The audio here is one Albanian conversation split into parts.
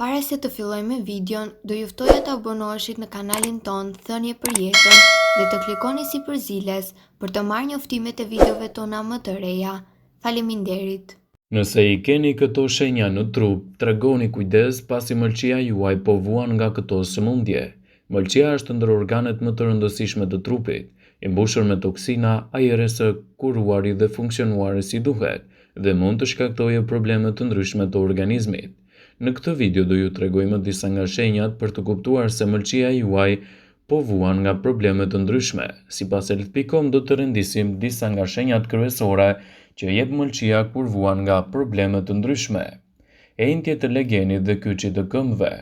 Para se të fillojmë me videon, do ju ftoja të abonoheshit në kanalin ton Thënie për Jetën dhe të klikoni si përziles për të marrë njoftimet e videove tona më të reja. Faleminderit. Nëse i keni këto shenja në trup, tregoni kujdes pasi mëlçia juaj po vuan nga këto sëmundje. Mëlçia është ndër organet më të rëndësishme të trupit, i mbushur me toksina, ajere së kuruari dhe funksionuari si duhet, dhe mund të shkaktojë probleme të ndryshme të organizmit. Në këtë video do ju tregojmë disa nga shenjat për të kuptuar se mëlçia juaj po vuan nga probleme të ndryshme. Sipas Health.com do të rendisim disa nga shenjat kryesore që jep mëlçia kur vuan nga probleme të ndryshme. Enjtje të legenit dhe kyçit të këmbëve.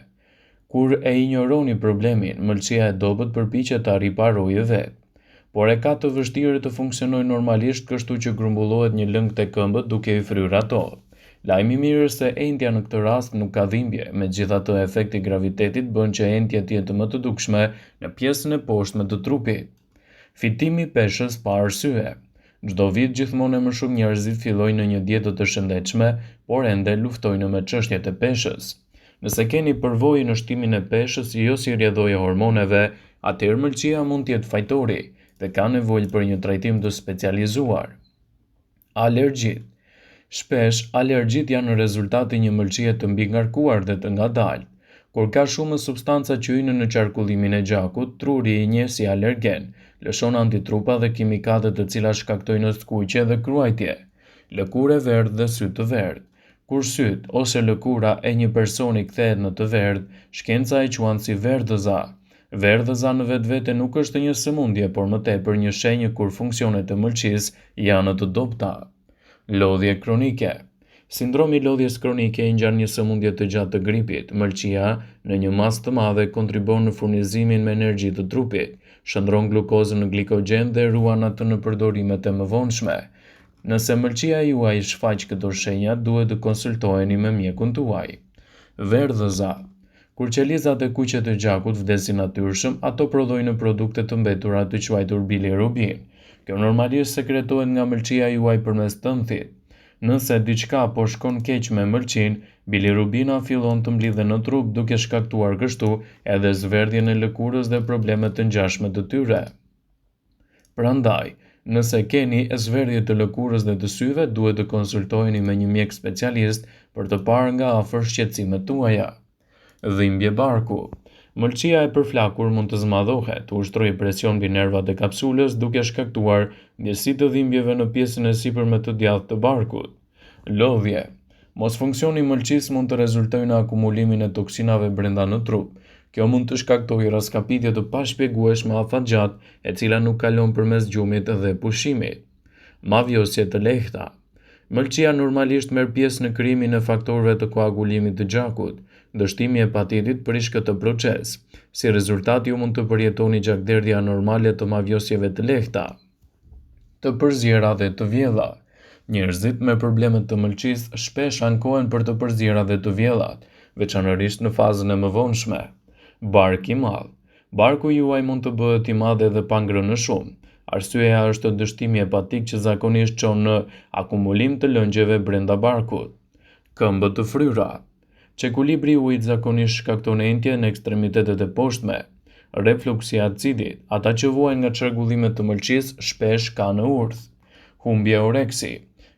Kur e injoroni problemin, mëlçia e dobët përpiqet ta riparojë vetë, por e ka të vështirë të funksionojë normalisht, kështu që grumbullohet një lëng te këmbët duke i fryrë ato. Lajmi i mirë është se enjtja në këtë rast nuk ka dhimbje, megjithatë efekti i gravitetit bën që enjtja të jetë më të dukshme në pjesën e poshtme të trupit. Fitimi i peshës pa arsye. Çdo vit gjithmonë më shumë njerëzit fillojnë në një dietë të shëndetshme, por ende luftojnë me çështjet e peshës. Nëse keni përvojë në shtimin e peshës jo si rrjedhojë hormoneve, atëherë mëlçia mund të jetë fajtori dhe ka nevojë për një trajtim të specializuar. Alergjit. Shpesh, alergjit janë rezultati një mëlçie të mbingarkuar dhe të ngadalë. Kur ka shumë substanca që hyjnë në qarkullimin e gjakut, truri i njeh si alergen, lëshon antitrupa dhe kimikate të cilat shkaktojnë skuqje dhe kruajtje. Lëkurë e verdhë dhe sy të verdhë. Kur syt ose lëkura e një personi kthehet në të verdhë, shkenca e quan si verdhëza. Verdhëza në vetvete nuk është një sëmundje, por më tepër një shenjë kur funksionet e mëlçisë janë të dobta. Lodhje kronike. Sindromi i lodhjes kronike i ngjan një sëmundje të gjatë të gripit. Mëlçia në një masë të madhe kontribon në furnizimin me energji të trupit, shndron glukozën në glikogjen dhe ruan atë në përdorimet e mëvonshme. Nëse mëlçia juaj shfaq këto shenja, duhet të konsultoheni me mjekun tuaj. Verdhëza. Kur qelizat e kuqe të gjakut vdesin natyrshëm, ato prodhojnë produkte të mbetura të quajtur bilirubin. Kjo normalisht sekretohet nga mëlçia juaj përmes tëndhit. Nëse diçka po shkon keq me mëlçin, bilirubina fillon të mblidhet në trup duke shkaktuar kështu edhe zverdhjen e lëkurës dhe probleme të ngjashme të tyre. Prandaj, nëse keni zverdhje të lëkurës dhe të syve, duhet të konsultoheni me një mjek specialist për të parë nga afër shqetësimet tuaja. Dhimbje barku. Mëlçia e përflakur mund të zmadhohet, të ushtrojë presion mbi nervat e kapsulës duke shkaktuar ndjesi të dhimbjeve në pjesën e sipërme të djathtë të barkut. Lodhje. Mosfunksioni i mëlçisë mund të rezultojë në akumulimin e toksinave brenda në trup. Kjo mund të shkaktojë raskapitje të pashpjegueshme afatgjat, e cila nuk kalon përmes gjumit dhe pushimit. Mavjosje të lehta. Mëlçia normalisht merr pjesë në krijimin e faktorëve të koagulimit të gjakut. Dështimi i hepatitit prish këtë proces. Si rezultat, ju mund të përjetoni gjakderdhje anormale të mavjosjeve të lehta, të përzjera dhe të vjella. Njerëzit me probleme të mëlçisë shpesh ankohen për të përzjera dhe të vjellat, veçanërisht në fazën e mëvonshme. Bark i madh. Barku juaj mund të bëhet i madh edhe pa ngrënë shumë. Arsyeja është dështimi hepatik që zakonisht çon në akumulim të lëngjeve brenda barkut. Këmbë të fryra. Çekuilibri i ujit zakonisht shkakton enjtje në ekstremitetet e poshtme. Refluksi i acidit. Ata që vuajnë nga çrregullimet të mëlçisë shpesh kanë urdhë. Humbje oreksi.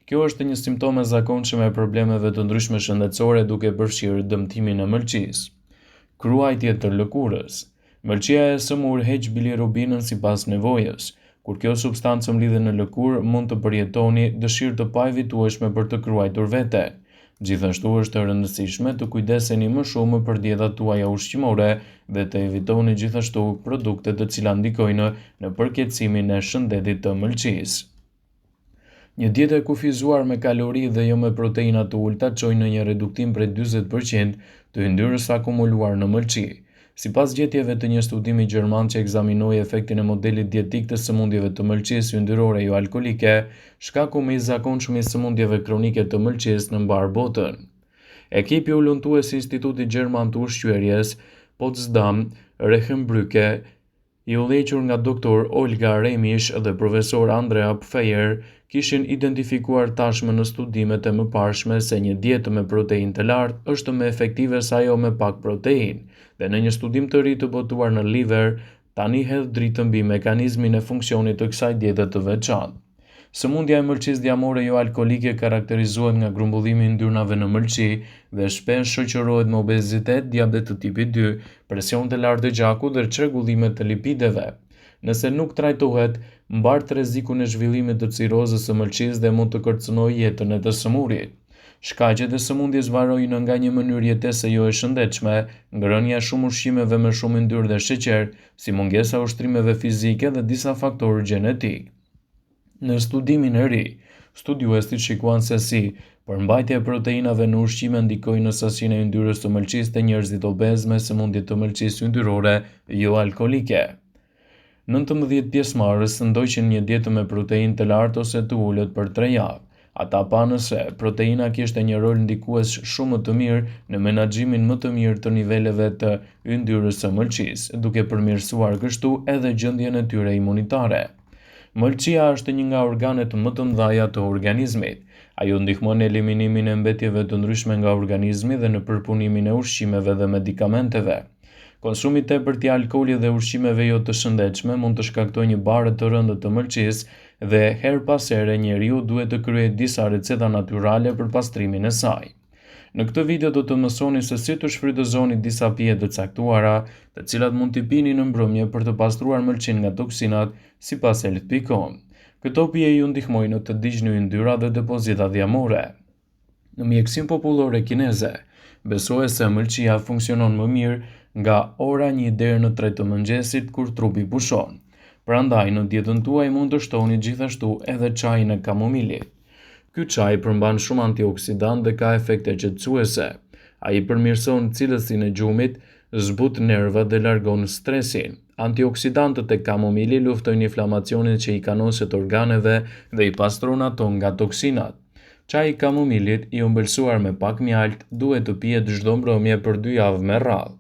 Kjo është një simptom e zakonshëm e problemeve të ndryshme shëndetësore duke përfshirë dëmtimin e mëlçisë. Kruajtje të lëkurës. Mëlçia e sëmur heq bilirubinën sipas nevojës. Kur kjo substancë mblidhet në lëkurë, mund të përjetoni dëshirë të paevitueshme për të kruajtur veten. Gjithashtu është e rëndësishme të kujdeseni më shumë për dietat tuaja ushqimore dhe të evitoni gjithashtu produkte të cilat ndikojnë në përkeqësimin e shëndetit të mëlçisë. Një dietë e kufizuar me kalori dhe jo me proteina të ulta çojnë në një reduktim prej 40% të yndyrës akumuluar në mëlçi. Sipas gjetjeve të një studimi gjerman që ekzaminoi efektin e modelit dietik të sëmundjeve të mëlçisë yndyrore jo alkolike, shkaku më i zakonshëm i sëmundjeve kronike të mëlçisë në mbar botën. Ekipi u lumtues i Institutit Gjerman të Ushqyerjes, Potsdam, Reichenbrücke, i udhëhequr nga doktor Olga Remish dhe profesor Andrea Pfeyer, kishin identifikuar tashmë në studimet e mëparshme se një dietë me proteinë të lartë është më efektive se ajo me pak proteinë, dhe në një studim të ri të botuar në Liver, tani hedh dritën mbi mekanizmin e funksionit të kësaj diete të veçantë. Sëmundja e mëlçisë djamore jo alkolike karakterizohet nga grumbullimi i yndyrnave në mëlçi dhe shpesh shoqërohet me obezitet, diabet të tipit 2, presion të lartë të gjakut dhe çrregullime të lipideve. Nëse nuk trajtohet, mbart rrezikun e zhvillimit të cirozës së mëlçisë dhe mund të kërcënojë jetën e të sëmurit. Shkaqet e sëmundjes varojnë nga një mënyrë jetese jo e shëndetshme, ngrënia e shumë ushqimeve me shumë yndyrë dhe sheqer, si mungesa e ushtrimeve fizike dhe disa faktorë gjenetik. Në studimin e ri, studiuesit shikuan se si përmbajtja e proteinave në ushqime ndikoi në sasinë e yndyrës së mëlçisë të njerëzit obez me sëmundje të mëlçisë yndyrore jo alkolike. 19 pjesëmarrës ndoqën një dietë me proteinë të lartë ose të ulët për 3 javë. Ata panë se proteina kishte një rol ndikues shumë më të mirë në menaxhimin më të mirë të niveleve të yndyrës së mëlçisë, duke përmirësuar kështu edhe gjendjen e tyre imunitare. Mëlçia është një nga organet më të mëdha të organizmit. Ajo ndihmon në eliminimin e mbetjeve të ndryshme nga organizmi dhe në përpunimin e ushqimeve dhe medikamenteve. Konsumi i tepërt i alkoolit dhe ushqimeve jo të shëndetshme mund të shkaktojë një barë të rëndë të mëlçisë dhe her pas here njeriu duhet të kryejë disa receta natyrale për pastrimin e saj. Në këtë video do të mësoni se si të shfrytëzoni disa pije të caktuara, të cilat mund t'i pini në mbrëmje për të pastruar mëlçin nga toksinat, sipas health.com. Këto pije ju ndihmojnë të ndiqni yndyra dhe depozitat djamore. Në mjekësinë popullore kineze, besohet se mëlçia funksionon më mirë nga ora 1 deri në 3 të mëngjesit kur trupi pushon. Prandaj në dietën tuaj mund të shtoni gjithashtu edhe çajin e kamomilit. Ky çaj përmban shumë antioksidant dhe ka efekte qetësuese. Ai përmirëson cilësinë e gjumit, zbut nervat dhe largon stresin. Antioksidantët e kamomili luftojnë inflamacionin që i kanoset organeve dhe i pastron ato nga toksinat. Çaji i kamomilit i ëmbëlsuar me pak mjalt duhet të pihet çdo mbrëmje për 2 javë me radhë.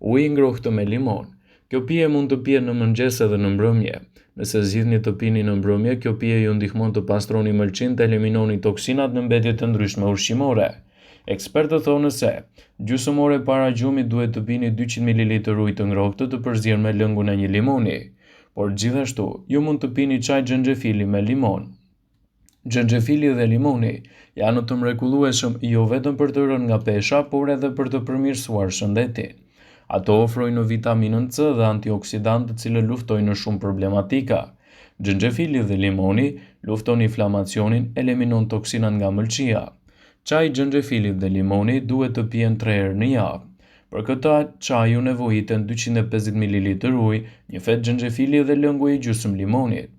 Uji i ngrohtë me limon. Kjo pije mund të pihet në mëngjes edhe në mbrëmje. Nëse zgjidhni të pini në mbrëmje, kjo pije ju ndihmon të pastroni mëlçin të eliminoni toksinat në mbetje të ndryshme ushqimore. Ekspertët thonë se gjysmë ore para gjumit duhet të pini 200 ml ujë të ngrohtë të përzier me lëngun e një limoni, por gjithashtu ju mund të pini çaj xhenxhefili me limon. Xhenxhefili dhe limoni janë të mrekullueshëm jo vetëm për të rënë nga pesha, por edhe për të përmirësuar shëndetin. Ato ofrojnë vitaminën C dhe antioksidantë të cilët luftojnë në shumë problematika. Xhenxhefili dhe limoni lufton inflamacionin, eliminon toksinat nga mëlçia. Çaji xhenxhefilit dhe limoni duhet të pihen 3 herë në javë. Për këtë çaj ju nevojiten 250 ml ujë, një fet xhenxhefili dhe lëngu i gjysmë limonit.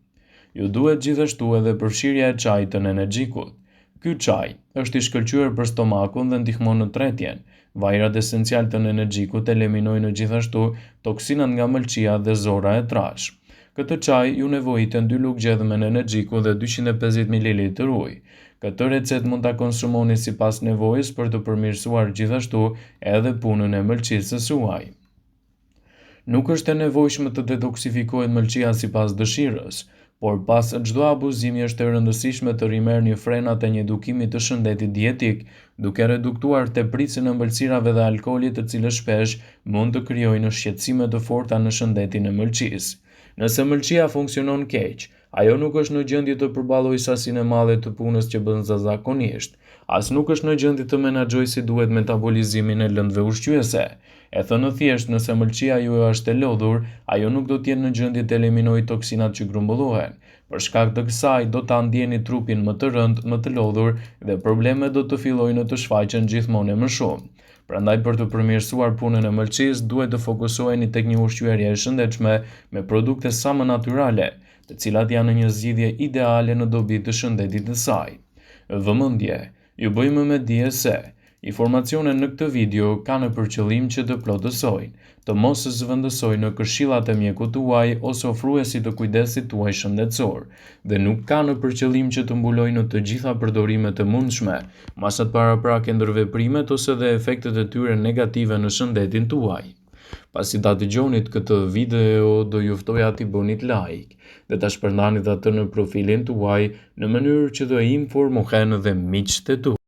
Ju duhet gjithashtu edhe përfshirja e çajit të energjikut. Ky çaj është i shkëlqyer për stomakun dhe ndihmon në tretjen. Vajrat esencial të energjikut eliminojnë gjithashtu toksinat nga mëlçia dhe zora e trash. Këtë çaj ju nevojiten 2 lugë gjedhme në energjiku dhe 250 ml ujë. Këtë recetë mund ta konsumoni sipas nevojës për të përmirësuar gjithashtu edhe punën e mëlçisë së suaj. Nuk është e nevojshme të detoksifikohet mëlçia sipas dëshirës, por pas çdo abuzimi është e rëndësishme të rimerrni frenat e një edukimi të shëndetit dietik, duke reduktuar tepëricën e ëmbëlsirave dhe alkoolit, të cilët shpesh mund të krijojnë shqetësime të forta në shëndetin e mëlçisë. Nëse mëlçia funksionon keq, ajo nuk është në gjendje të përballojë sasinë e madhe të punës që bën zakonisht, as nuk është në gjendje të menaxhojë si duhet metabolizimin e lëndëve ushqyese. E thënë thjesht, nëse mëlçia juaj është e lodhur, ajo nuk do të jetë në gjendje të eliminojë toksinat që grumbullohen. Për shkak të kësaj, do ta ndjeni trupin më të rënd, më të lodhur dhe problemet do të fillojnë të shfaqen gjithmonë më shumë. Prandaj për të përmirësuar punën e mëlçisë, duhet të fokusoheni tek një ushqyerje e shëndetshme me produkte sa më natyrale, të cilat janë një zgjidhje ideale në dobi të shëndetit të saj. Vëmendje, ju bëjmë me dije se informacionet në këtë video kanë për qëllim që të plotësojnë, të mos zëvendësojnë në këshillat e mjekut tuaj ose ofruesit të kujdesit tuaj shëndetësor, dhe nuk kanë për qëllim që të mbulojnë të gjitha përdorimet e mundshme, masat paraprake ndër veprimet ose dhe efektet e tyre negative në shëndetin tuaj. Pasi ta dëgjonit këtë video, do ju ftoja t'i bënit like dhe ta shpërndanit atë në profilin tuaj në mënyrë që të informohen dhe miqtë e tu.